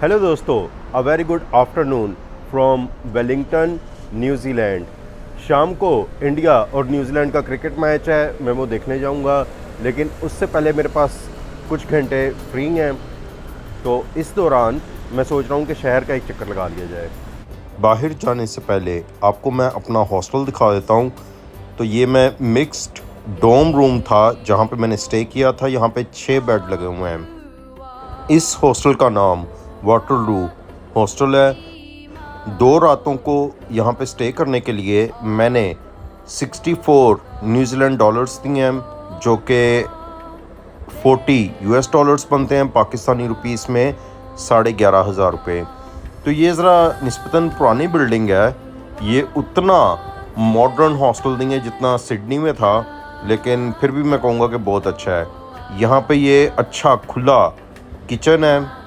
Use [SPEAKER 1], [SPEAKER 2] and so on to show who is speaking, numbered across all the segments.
[SPEAKER 1] Hello दोस्तों, a very good afternoon from Wellington, New Zealand. शाम को इंडिया और न्यूजीलैंड का क्रिकेट मैच है, मैं वो देखने जाऊंगा, लेकिन उससे पहले मेरे पास कुछ घंटे फ्री हैं, तो इस दौरान मैं सोच रहा हूँ कि शहर का एक चक्कर लगा लिया जाए।
[SPEAKER 2] बाहर जाने से पहले आपको मैं अपना हॉस्टल दिखा देता हूँ। तो ये मैं मिक्स्ड डोम रूम था जहाँ पे मैंने स्टे किया था। यहाँ पे 6 बेड लगे हुए हैं। इस हॉस्टल का नाम वाटरलू हॉस्टल है। 2 रातों को यहाँ पे स्टे करने के लिए मैंने 64 न्यूजीलैंड डॉलर्स दिए हैं, जो कि 40 यूएस डॉलर्स बनते हैं, पाकिस्तानी रुपीस में 11,500 रुपये। तो ये ज़रा निस्बतन पुरानी बिल्डिंग है। ये उतना मॉडर्न हॉस्टल नहीं है जितना सिडनी में था, लेकिन फिर भी मैं कहूँगा कि बहुत अच्छा है। यहाँ पे ये अच्छा खुला किचन है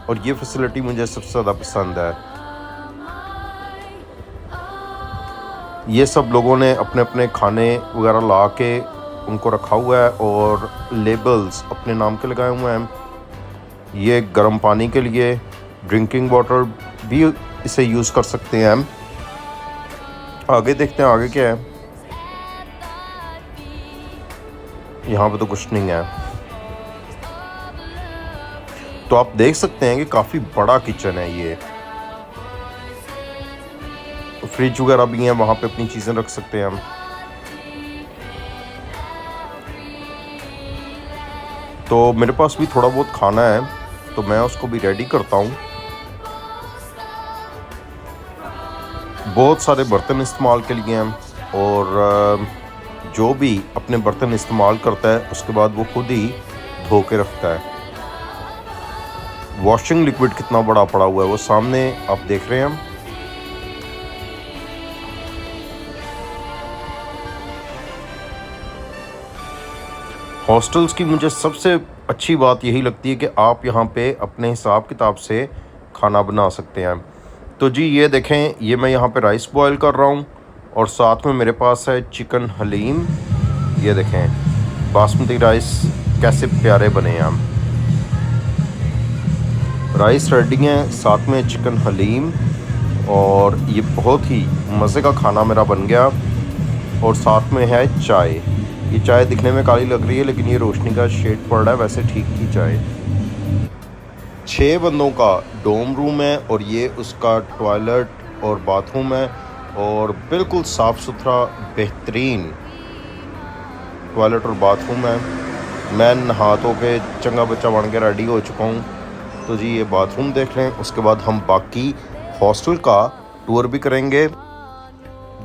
[SPEAKER 2] और ये फैसिलिटी मुझे सबसे ज़्यादा पसंद है। ये सब लोगों ने अपने अपने खाने वगैरह ला के उनको रखा हुआ है और लेबल्स अपने नाम के लगाए हुए हैं। ये गर्म पानी के लिए ड्रिंकिंग वाटर भी इसे यूज़ कर सकते हैं हम। आगे देखते हैं आगे क्या है। यहाँ पे तो कुछ नहीं है। तो आप देख सकते हैं कि काफ़ी बड़ा किचन है ये। फ्रिज वगैरह भी है, वहाँ पे अपनी चीज़ें रख सकते हैं हम। तो मेरे पास भी थोड़ा बहुत खाना है, तो मैं उसको भी रेडी करता हूँ। बहुत सारे बर्तन इस्तेमाल के लिए हैं और जो भी अपने बर्तन इस्तेमाल करता है उसके बाद वो खुद ही धो के रखता है। वॉशिंग लिक्विड कितना बड़ा पड़ा हुआ है वो सामने आप देख रहे हैं। हॉस्टल्स की मुझे सबसे अच्छी बात यही लगती है कि आप यहाँ पे अपने हिसाब किताब से खाना बना सकते हैं। तो जी ये देखें, ये मैं यहाँ पे राइस बॉयल कर रहा हूँ और साथ में मेरे पास है चिकन हलीम। ये देखें बासमती राइस कैसे प्यारे बने हैं। हम राइस रेडी हैं, साथ में चिकन हलीम, और ये बहुत ही मज़े का खाना मेरा बन गया। और साथ में है चाय। ये चाय दिखने में काली लग रही है, लेकिन ये रोशनी का शेड पड़ रहा है, वैसे ठीक की चाय। 6 बंदों का डोम रूम है और ये उसका टॉयलेट और बाथरूम है, और बिल्कुल साफ़ सुथरा बेहतरीन टॉयलेट और बाथरूम है। मैं नहा धो के चंगा बच्चा बन के रेडी हो चुका हूँ। तो जी ये बाथरूम देख लें, उसके बाद हम बाकी हॉस्टल का टूर भी करेंगे।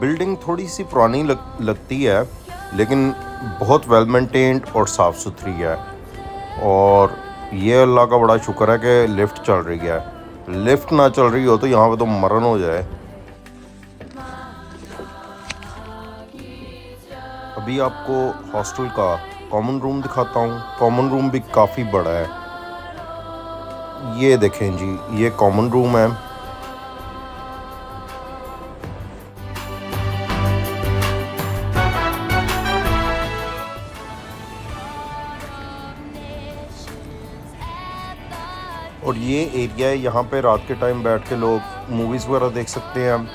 [SPEAKER 2] बिल्डिंग थोड़ी सी पुरानी लगती है, लेकिन बहुत वेल मेंटेन्ड और साफ़ सुथरी है। और ये अल्लाह का बड़ा शुक्र है कि लिफ्ट चल रही है। लिफ्ट ना चल रही हो तो यहाँ पे तो मरण हो जाए। अभी आपको हॉस्टल का कॉमन रूम दिखाता हूँ। कॉमन रूम भी काफ़ी बड़ा है। ये देखें जी, ये कॉमन रूम है। और ये एरिया है, यहाँ पे रात के टाइम बैठ के लोग मूवीज़ वगैरह देख सकते हैं। हम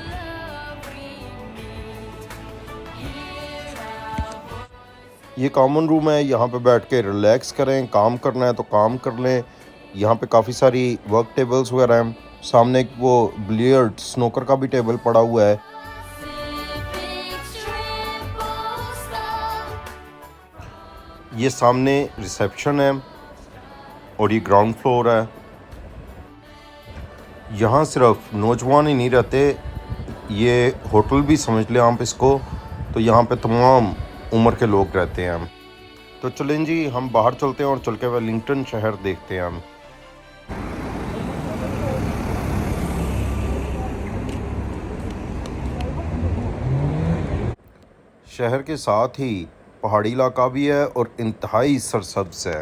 [SPEAKER 2] ये कॉमन रूम है, यहाँ पे बैठ के रिलैक्स करें, काम करना है तो काम कर लें। यहाँ पे काफ़ी सारी वर्क टेबल्स वगैरह हैं। सामने एक वो बिलियर्ड स्नूकर का भी टेबल पड़ा हुआ है। ये सामने रिसेप्शन है और ये ग्राउंड फ्लोर है। यहाँ सिर्फ नौजवान ही नहीं रहते, ये होटल भी समझ लें आप इसको। तो यहाँ पे तमाम उम्र के लोग रहते हैं। हम तो चलें जी, हम बाहर चलते हैं और चल के वेलिंगटन शहर देखते हैं। हम शहर के साथ ही पहाड़ी इलाका भी है और इंतहाई सरसब्ज है।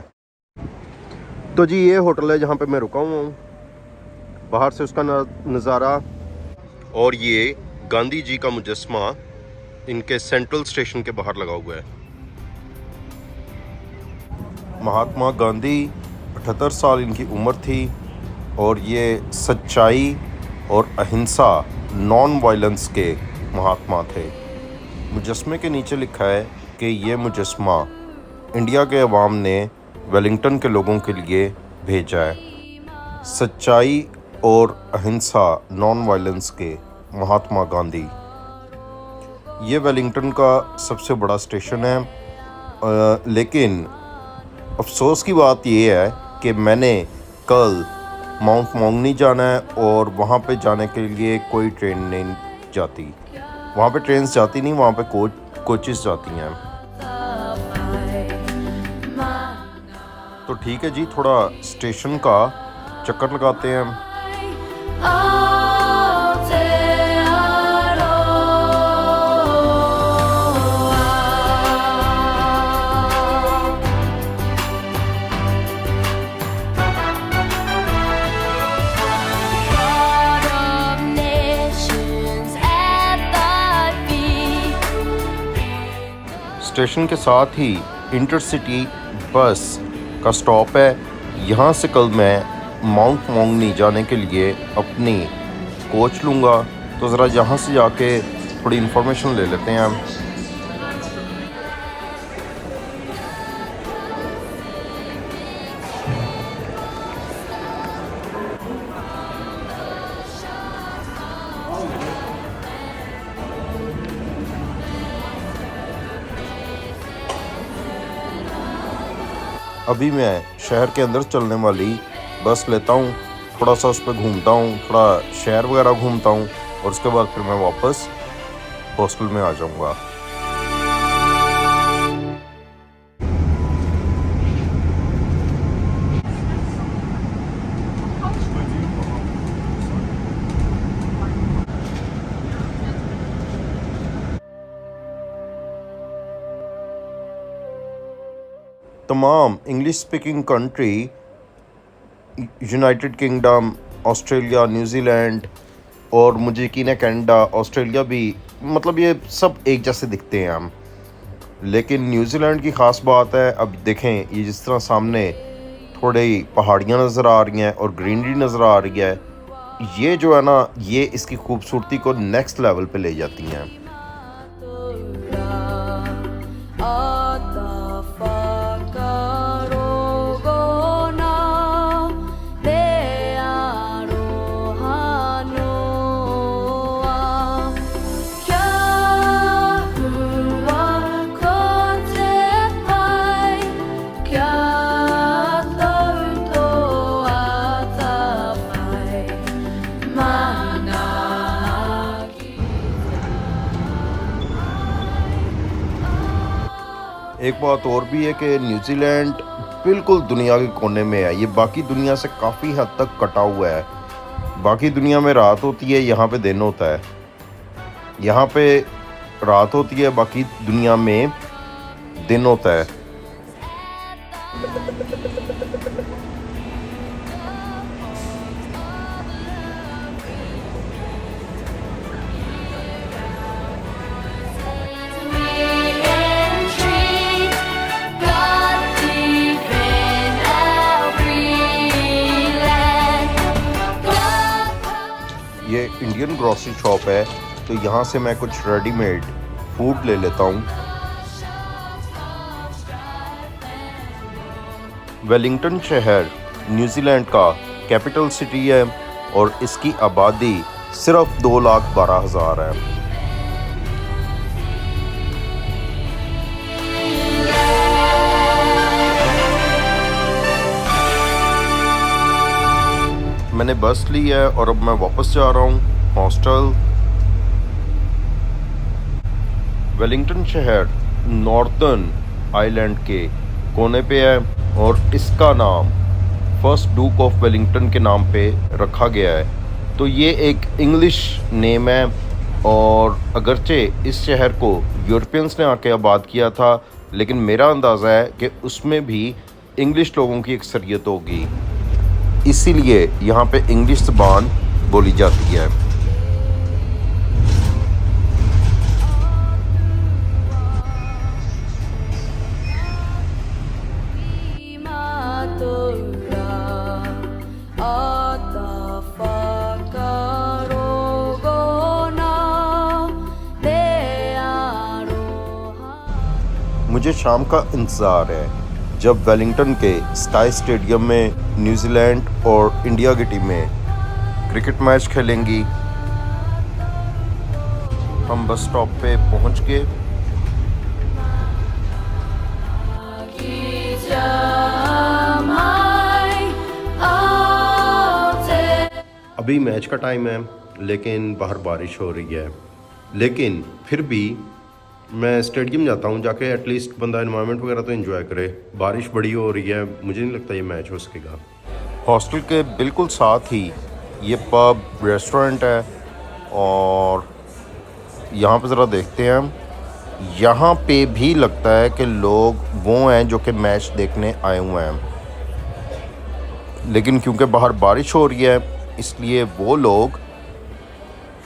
[SPEAKER 2] तो जी ये होटल है जहाँ पे मैं रुका हुआ हूँ। बाहर से उसका नज़ारा, और ये गांधी जी का मुजस्मा इनके सेंट्रल स्टेशन के बाहर लगा हुआ है। महात्मा गांधी 78 साल इनकी उम्र थी और ये सच्चाई और अहिंसा नॉन वायलेंस के महात्मा थे। मुजस्मे के नीचे लिखा है कि ये मुजस्मा इंडिया के अवाम ने वेलिंगटन के लोगों के लिए भेजा है। सच्चाई और अहिंसा नॉन वायलेंस के महात्मा गांधी। ये वेलिंगटन का सबसे बड़ा स्टेशन है, लेकिन अफसोस की बात ये है कि मैंने कल माउंट मोंगनी जाना है और वहाँ पे जाने के लिए कोई ट्रेन नहीं जाती। वहाँ पे ट्रेन्स जाती नहीं, वहाँ पे कोचेस जाती हैं। तो ठीक है जी, थोड़ा स्टेशन का चक्कर लगाते हैं। स्टेशन के साथ ही इंटरसिटी बस का स्टॉप है। यहाँ से कल मैं माउंट मोंगनी जाने के लिए अपनी कोच लूँगा। तो ज़रा यहाँ से जाके थोड़ी इन्फॉर्मेशन ले लेते हैं हम। अभी मैं शहर के अंदर चलने वाली बस लेता हूँ, थोड़ा सा उस पर घूमता हूँ, थोड़ा शहर वगैरह घूमता हूँ और उसके बाद फिर मैं वापस हॉस्टल में आ जाऊँगा। तमाम English speaking country, United kingdom, Australia, New Zealand और मुझे यकीन है कनाडा, ऑस्ट्रेलिया भी, मतलब ये सब एक जैसे दिखते हैं हम। लेकिन न्यूजीलैंड की ख़ास बात है, अब देखें ये जिस तरह सामने थोड़ी पहाड़ियाँ नज़र आ रही हैं और ग्रीनरी नज़र आ रही है, ये जो है ना, ये इसकी खूबसूरती को नेक्स्ट लेवल पे ले जाती हैं। एक बात और भी है कि न्यूजीलैंड बिल्कुल दुनिया के कोने में है। ये बाकी दुनिया से काफ़ी हद तक कटा हुआ है। बाकी दुनिया में रात होती है, यहाँ पे दिन होता है। यहाँ पे रात होती है, बाकी दुनिया में दिन होता है। ये इंडियन ग्रॉसरी शॉप है, तो यहाँ से मैं कुछ रेडीमेड फूड ले लेता हूँ। वेलिंगटन शहर न्यूजीलैंड का कैपिटल सिटी है और इसकी आबादी सिर्फ 2,12,000 है। मैंने बस ली है और अब मैं वापस जा रहा हूँ हॉस्टल। वेलिंगटन शहर नॉर्थर्न आइलैंड के कोने पे है और इसका नाम फर्स्ट डूक ऑफ वेलिंगटन के नाम पे रखा गया है। तो ये एक इंग्लिश नेम है और अगरचे इस शहर को यूरोपियंस ने आके आबाद किया था, लेकिन मेरा अंदाज़ा है कि उसमें भी इंग्लिश लोगों की अक्सरियत होगी, इसीलिए यहाँ पे इंग्लिश ज़बान बोली जाती है।
[SPEAKER 3] Matura,
[SPEAKER 2] मुझे शाम का इंतज़ार है जब वेलिंगटन के स्काई स्टेडियम में न्यूजीलैंड और इंडिया की टीमें क्रिकेट मैच खेलेंगी। हम बस स्टॉप पे पहुंच गए। अभी मैच का टाइम है लेकिन बाहर बारिश हो रही है, लेकिन फिर भी मैं स्टेडियम जाता हूँ, जाके एटलीस्ट बंदा एनवायरनमेंट वगैरह तो एंजॉय करे। बारिश बड़ी हो रही है, मुझे नहीं लगता ये मैच हो सकेगा। हॉस्टल के बिल्कुल साथ ही ये पब रेस्टोरेंट है और यहाँ पे ज़रा देखते हैं। यहाँ पे भी लगता है कि लोग वो हैं जो कि मैच देखने आए हुए हैं, लेकिन क्योंकि बाहर बारिश हो रही है इसलिए वो लोग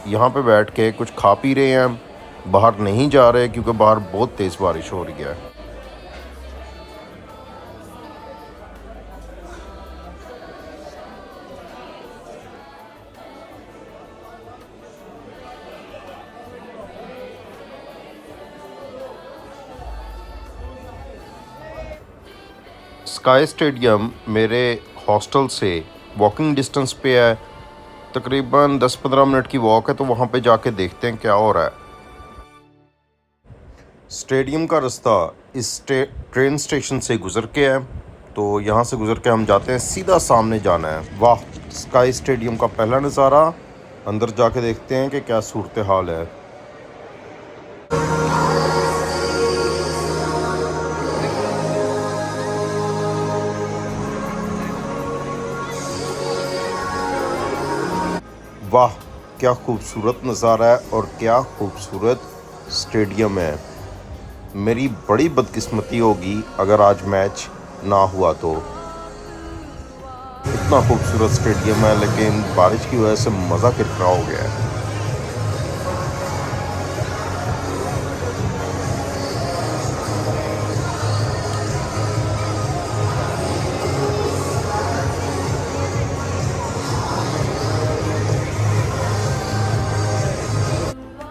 [SPEAKER 2] यहाँ पे बैठ के कुछ खा पी रहे हैं, बाहर नहीं जा रहे क्योंकि बाहर बहुत तेज़ बारिश हो रही है। स्काई स्टेडियम मेरे हॉस्टल से वॉकिंग डिस्टेंस पे है, तकरीबन 10-15 मिनट की वॉक है, तो वहाँ पे जाके देखते हैं क्या हो रहा है। स्टेडियम का रास्ता इस ट्रेन स्टेशन से गुज़र के है, तो यहाँ से गुज़र के हम जाते हैं, सीधा सामने जाना है। वाह, स्काई स्टेडियम का पहला नज़ारा। अंदर जाके देखते हैं कि क्या सूरत हाल है। वाह, क्या खूबसूरत नज़ारा है और क्या खूबसूरत स्टेडियम है। मेरी बड़ी बदकिस्मती होगी अगर आज मैच ना हुआ तो। इतना खूबसूरत स्टेडियम है लेकिन बारिश की वजह से मज़ा कितना हो गया है।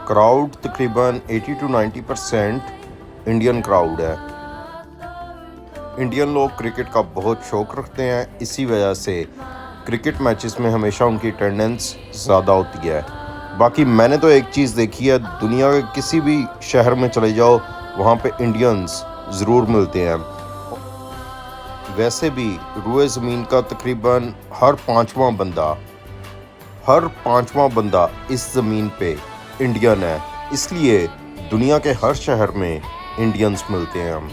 [SPEAKER 2] क्राउड तकरीबन 80 to 90% इंडियन क्राउड है। इंडियन लोग क्रिकेट का बहुत शौक़ रखते हैं, इसी वजह से क्रिकेट मैचेस में हमेशा उनकी अटेंडेंस ज़्यादा होती है। बाकी मैंने तो एक चीज़ देखी है, दुनिया के किसी भी शहर में चले जाओ वहाँ पे इंडियंस ज़रूर मिलते हैं। वैसे भी रुए ज़मीन का तकरीबन हर पाँचवां बंदा इस ज़मीन पे इंडियन है, इसलिए दुनिया के हर शहर में इंडियंस मिलते हैं हम।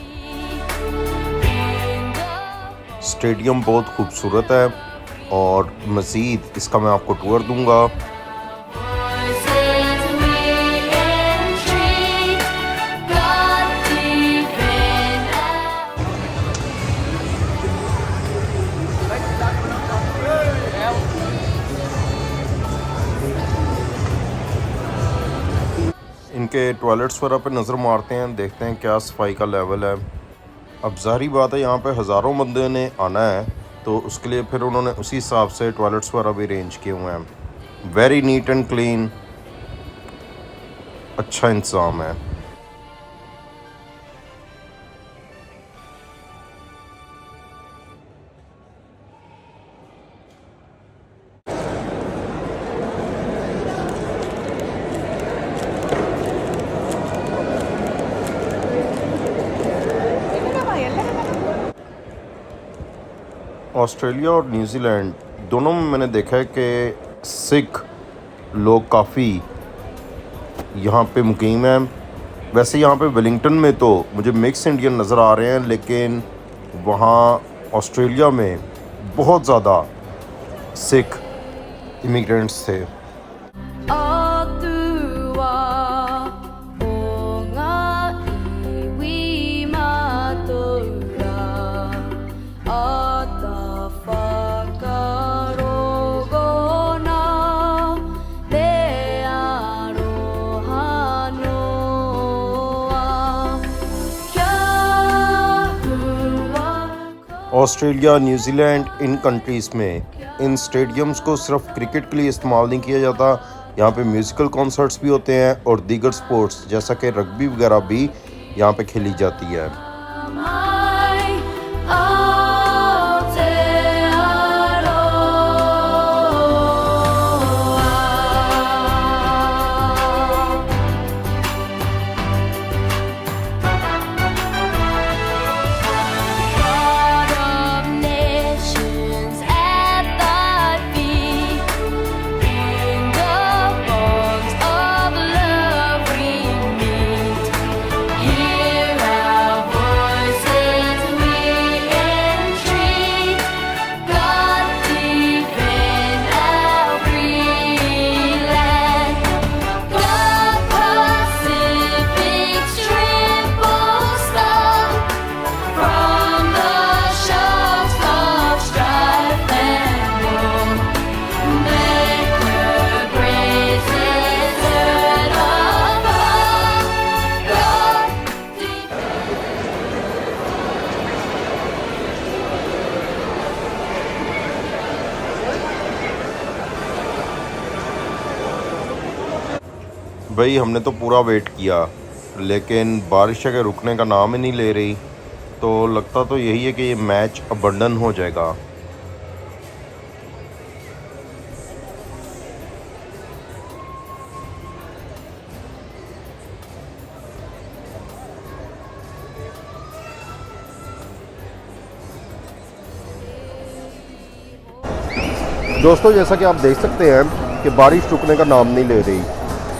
[SPEAKER 2] स्टेडियम बहुत खूबसूरत है और मज़ीद इसका मैं आपको टूर दूंगा। इनके टॉयलेट्स वगैरह पे नज़र मारते हैं, देखते हैं क्या सफाई का लेवल है। अब ज़ाहिर बात है यहाँ पे हज़ारों बंदे ने आना है, तो उसके लिए फिर उन्होंने उसी हिसाब से टॉयलेट्स वगैरह भी अरेंज किए हुए हैं। वेरी नीट एंड क्लीन, अच्छा इंतज़ाम है। ऑस्ट्रेलिया और न्यूजीलैंड दोनों में मैंने देखा है कि सिख लोग काफ़ी यहाँ पे मुकीम हैं। वैसे यहाँ पे वेलिंगटन में तो मुझे मिक्स इंडियन नज़र आ रहे हैं, लेकिन वहाँ ऑस्ट्रेलिया में बहुत ज़्यादा सिख इमिग्रेंट्स थे। ऑस्ट्रेलिया, न्यूजीलैंड, इन कंट्रीज़ में इन स्टेडियम्स को सिर्फ क्रिकेट के लिए इस्तेमाल नहीं किया जाता। यहाँ पे म्यूज़िकल कॉन्सर्ट्स भी होते हैं और दीगर स्पोर्ट्स जैसा कि रग्बी वगैरह भी यहाँ पे खेली जाती है। भाई हमने तो पूरा वेट किया लेकिन बारिश के रुकने का नाम ही नहीं ले रही, तो लगता तो यही है कि ये मैच अबंडन हो जाएगा।
[SPEAKER 1] दोस्तों जैसा कि आप देख सकते हैं कि बारिश रुकने का नाम नहीं ले रही।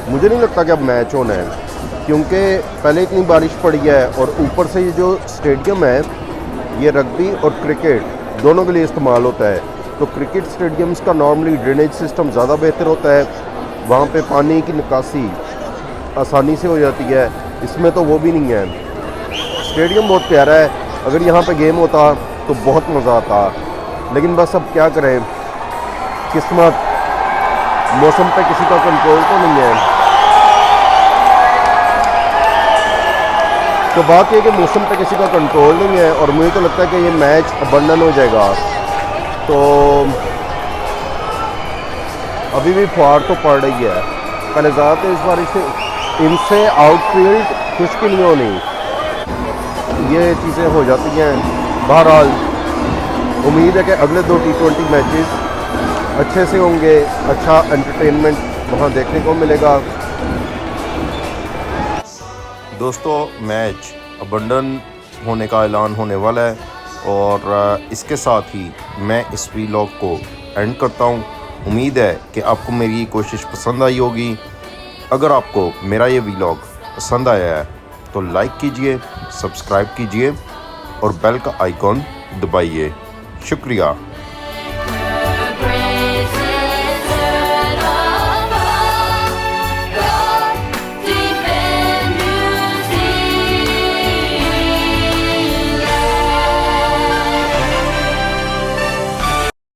[SPEAKER 1] मुझे नहीं लगता कि अब मैच होना है, क्योंकि पहले इतनी बारिश पड़ी है और ऊपर से ये जो स्टेडियम है ये रग्बी और क्रिकेट दोनों के लिए इस्तेमाल होता है। तो क्रिकेट स्टेडियम्स का नॉर्मली ड्रेनेज सिस्टम ज़्यादा बेहतर होता है, वहाँ पे पानी की निकासी आसानी से हो जाती है। इसमें तो वो भी नहीं है। स्टेडियम बहुत प्यारा है, अगर यहाँ पे गेम होता तो बहुत मज़ा आता, लेकिन बस अब क्या करें, किस्मत, मौसम पे किसी का कंट्रोल तो नहीं है। तो बात यह कि मौसम पे किसी का कंट्रोल नहीं है और मुझे तो लगता है कि ये मैच अबंडन हो जाएगा। तो अभी भी फुहार तो पड़ रही है, पहले ज़्यादा इस बारिश से इनसे आउटफील्ड खुश्की नहीं होनी, ये चीज़ें हो जाती हैं। बहरहाल उम्मीद है कि अगले 2 T20 मैचेस अच्छे से होंगे, अच्छा एंटरटेनमेंट वहाँ देखने को मिलेगा।
[SPEAKER 2] दोस्तों मैच अबंडन होने का ऐलान होने वाला है और इसके साथ ही मैं इस व्लॉग को एंड करता हूँ। उम्मीद है कि आपको मेरी कोशिश पसंद आई होगी। अगर आपको मेरा ये व्लॉग पसंद आया है तो लाइक कीजिए, सब्सक्राइब कीजिए और बेल का आइकॉन दबाइए। शुक्रिया।